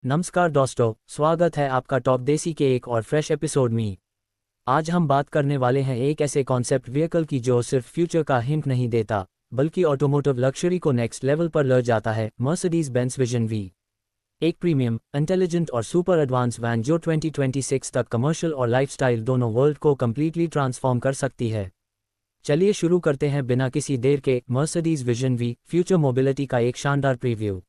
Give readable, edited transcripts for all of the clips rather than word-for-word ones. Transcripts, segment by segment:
नमस्कार दोस्तों, स्वागत है आपका टॉप देसी के एक और फ्रेश एपिसोड में। आज हम बात करने वाले हैं एक ऐसे कॉन्सेप्ट व्हीकल की जो सिर्फ फ्यूचर का हिंट नहीं देता बल्कि ऑटोमोटिव लक्जरी को नेक्स्ट लेवल पर ले जाता है। मर्सिडीज बेंज विजन वी, एक प्रीमियम, इंटेलिजेंट और सुपर एडवांस वैन जो 2026 तक कमर्शियल और लाइफस्टाइल दोनों वर्ल्ड को कंप्लीटली ट्रांसफॉर्म कर सकती है। चलिए शुरू करते हैं बिना किसी देर के। Mercedes vision V, future mobility का एक शानदार प्रीव्यू।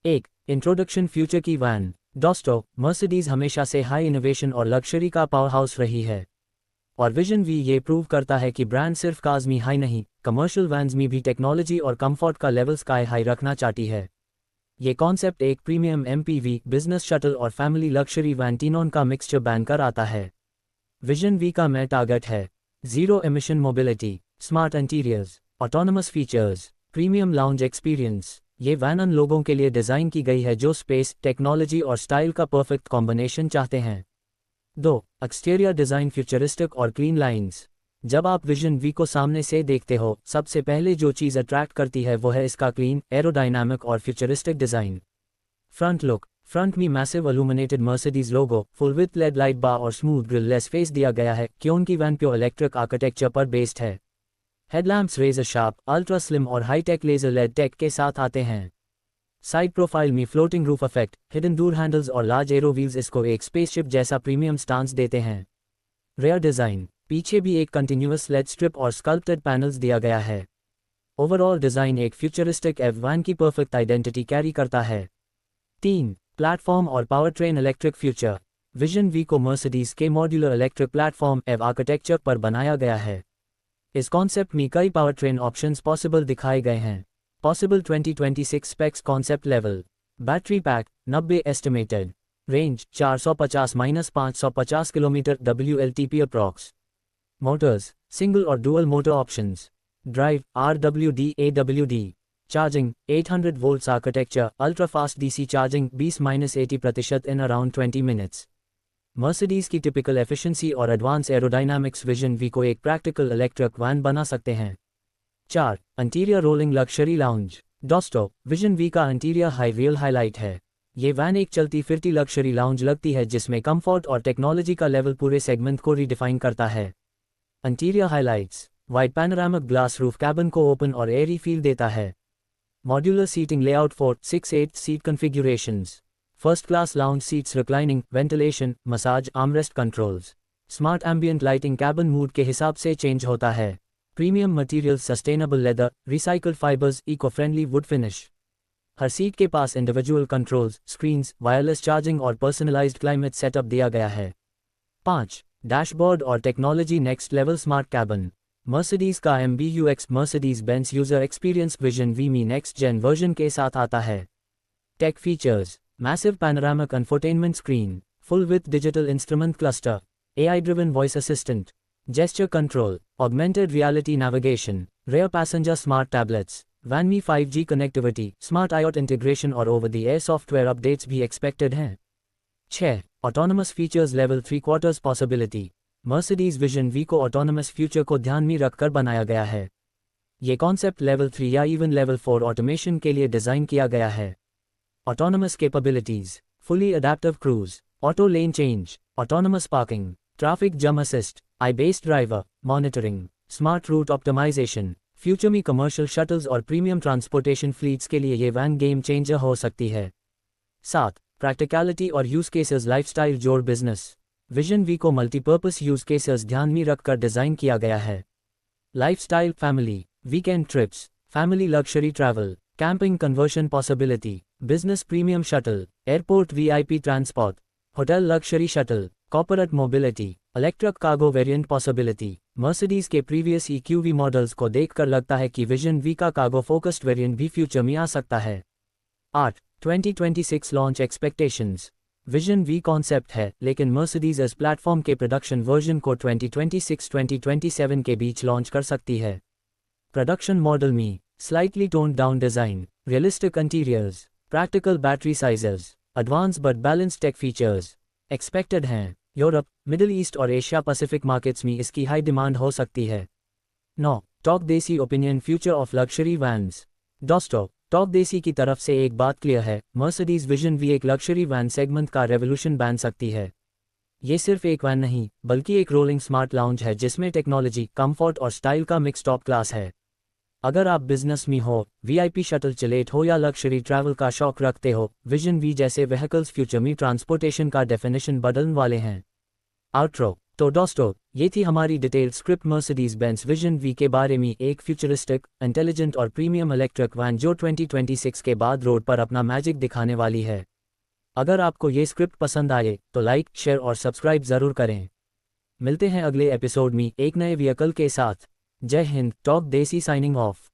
एक इंट्रोडक्शन, फ्यूचर की वैन। दोस्तों, मर्सिडीज हमेशा से हाई इनोवेशन और लक्जरी का पावर हाउस रही है और विजन वी ये प्रूव करता है कि ब्रांड सिर्फ कार्स में हाई नहीं, कमर्शियल वैन्स में भी टेक्नोलॉजी और कंफर्ट का लेवल स्काई हाई रखना चाहती है। ये कॉन्सेप्ट एक प्रीमियम एमपीवी, बिजनेस शटल और फैमिली लक्जरी वैन तीनों का मिक्सचर बनकर आता है। विजन वी का मैं टारगेट है zero emission mobility, smart interiors, autonomous features, premium lounge experience. ये वैन उन लोगों के लिए डिज़ाइन की गई है जो स्पेस, टेक्नोलॉजी और स्टाइल का परफेक्ट कॉम्बिनेशन चाहते हैं। 2. एक्सटीरियर डिज़ाइन, फ्यूचरिस्टिक और क्लीन लाइंस। जब आप विजन वी को सामने से देखते हो, सबसे पहले जो चीज़ अट्रैक्ट करती है वो है इसका क्लीन, एरोडायनामिक और futuristic design. Front look, front में massive illuminated Mercedes logo, full with LED light bar और स्मूथ ग्रिल लेस फेस दिया गया है क्योंकि वैन प्योर इलेक्ट्रिक आर्किटेक्चर पर बेस्ड है। Headlamps razor sharp, ultra slim और हाईटेक लेजर लेड टेक के साथ आते हैं। साइड प्रोफाइल में floating roof effect, hidden door handles और लार्ज एरो व्हील्स इसको एक स्पेसशिप जैसा प्रीमियम स्टांस देते हैं। रेयर डिज़ाइन, पीछे भी एक कंटिन्यूअस लेड स्ट्रिप और स्कल्प्टेड पैनल्स दिया गया है। ओवरऑल डिज़ाइन एक फ्यूचरिस्टिक एव वैन की परफेक्ट आइडेंटिटी कैरी करता है। 3. प्लेटफॉर्म और powertrain, electric future. Vision V को मर्सिडीज के modular electric platform EV architecture पर बनाया गया है। इस कॉन्सेप्ट में कई पावर ट्रेन ऑप्शंस पॉसिबल दिखाए गए हैं। Possible 2026 specs, concept level. Battery pack 90 estimated. Range 450-550 kilometre, WLTP approx. Motors single और dual motor options. Drive RWD AWD। Charging 800 volts, architecture ultra fast DC charging 20-80% in around 20 minutes. Mercedes की typical efficiency और advance aerodynamics vision V को एक practical electric van बना सकते हैं। 4. Interior rolling luxury lounge. दोस्तों, vision V का interior high real highlight है। ये वैन एक चलती फिरती लक्जरी लाउंज लगती है जिसमें कंफर्ट और टेक्नोलॉजी का लेवल पूरे सेगमेंट को रिडिफाइन करता है। Interior highlights, wide panoramic glass roof cabin को ओपन और एयरी फील देता है। Modular seating layout, 4-6-8 seat configurations. First class lounge seats, reclining, ventilation, massage, armrest controls. Smart ambient lighting cabin mood के हिसाब से चेंज होता है। Premium material, sustainable leather, recycled fibres, eco friendly wood finish. हर seat के पास individual controls, screens, wireless charging और personalised climate setup दिया गया है। 5. डैशबोर्ड और technology, next level smart cabin. Mercedes का MBUX, Mercedes Benz user experience vision V में नेक्स्ट जेन वर्जन के साथ आता है। Tech features, massive panoramic infotainment screen, full with digital instrument cluster, AI driven voice assistant, gesture control, augmented reality navigation, rear passenger smart tablets, van में 5G connectivity, smart IoT integration और over the air software updates भी expected हैं। 6. Autonomous features, level 3/4 possibility. Mercedes vision V को autonomous future को ध्यान में रखकर बनाया गया है। ये कॉन्सेप्ट लेवल 3 या इवन लेवल 4 ऑटोमेशन के लिए डिज़ाइन किया गया है। Autonomous capabilities, fully adaptive cruise, auto lane change, autonomous parking, traffic jam assist, eye based driver monitoring, smart route optimisation. Future में कमर्शियल शटल्स और प्रीमियम ट्रांसपोर्टेशन फ्लीट्स के लिए ये वैन गेम चेंजर हो सकती है। 7. प्रैक्टिकलिटी और यूज केसेस, लाइफस्टाइल जोड़ बिजनेस। विजन वी को मल्टीपर्पस यूज केसेस ध्यान में रखकर डिज़ाइन किया गया है। Lifestyle, family, weekend trips, family luxury travel, camping conversion possibility, business premium shuttle, airport VIP transport, hotel luxury shuttle, corporate mobility, electric cargo variant possibility. Mercedes के previous EQV models को देखकर लगता है कि विजन वी का cargo focused variant भी future में आ सकता है। 8. 2026 launch expectations. Vision V concept है लेकिन मर्सिडीज इस प्लेटफॉर्म के प्रोडक्शन वर्जन को 2026-2027 के बीच लॉन्च कर सकती है। प्रोडक्शन मॉडल में slightly toned down design, realistic interiors, practical battery sizes, advance but balance tech features expected हैं। यूरोप, मिडिल ईस्ट और एशिया पैसिफिक मार्केट्स में इसकी हाई डिमांड हो सकती है। 9. टॉप देसी opinion, future of luxury vans. दोस्तों, टॉप देसी की तरफ से एक बात क्लियर है, मर्सिडीज विजन वी एक लग्जरी वैन सेगमेंट का रेवोल्यूशन बन सकती है। ये सिर्फ एक वैन नहीं, बल्कि एक रोलिंग स्मार्ट लाउंज है जिसमें टेक्नोलॉजी, कंफर्ट और स्टाइल का मिक्स टॉप क्लास है। अगर आप बिजनेस में हो, वीआईपी शटल चलेट हो या लग्जरी ट्रैवल का शौक रखते हो, विजन वी जैसे व्हीकल्स फ्यूचर में ट्रांसपोर्टेशन का डेफिनेशन बदलने वाले हैं। आउट्रो तो दोस्तों, ये थी हमारी detailed script Mercedes Benz vision V के बारे में, एक फ्यूचरिस्टिक, इंटेलिजेंट और प्रीमियम इलेक्ट्रिक वैन जो 2026 के बाद रोड पर अपना मैजिक दिखाने वाली है। अगर आपको ये स्क्रिप्ट पसंद आए तो लाइक, शेयर और सब्सक्राइब ज़रूर करें। मिलते हैं अगले एपिसोड में एक नए व्हीकल के साथ। जय हिंद, टॉक देसी साइनिंग ऑफ।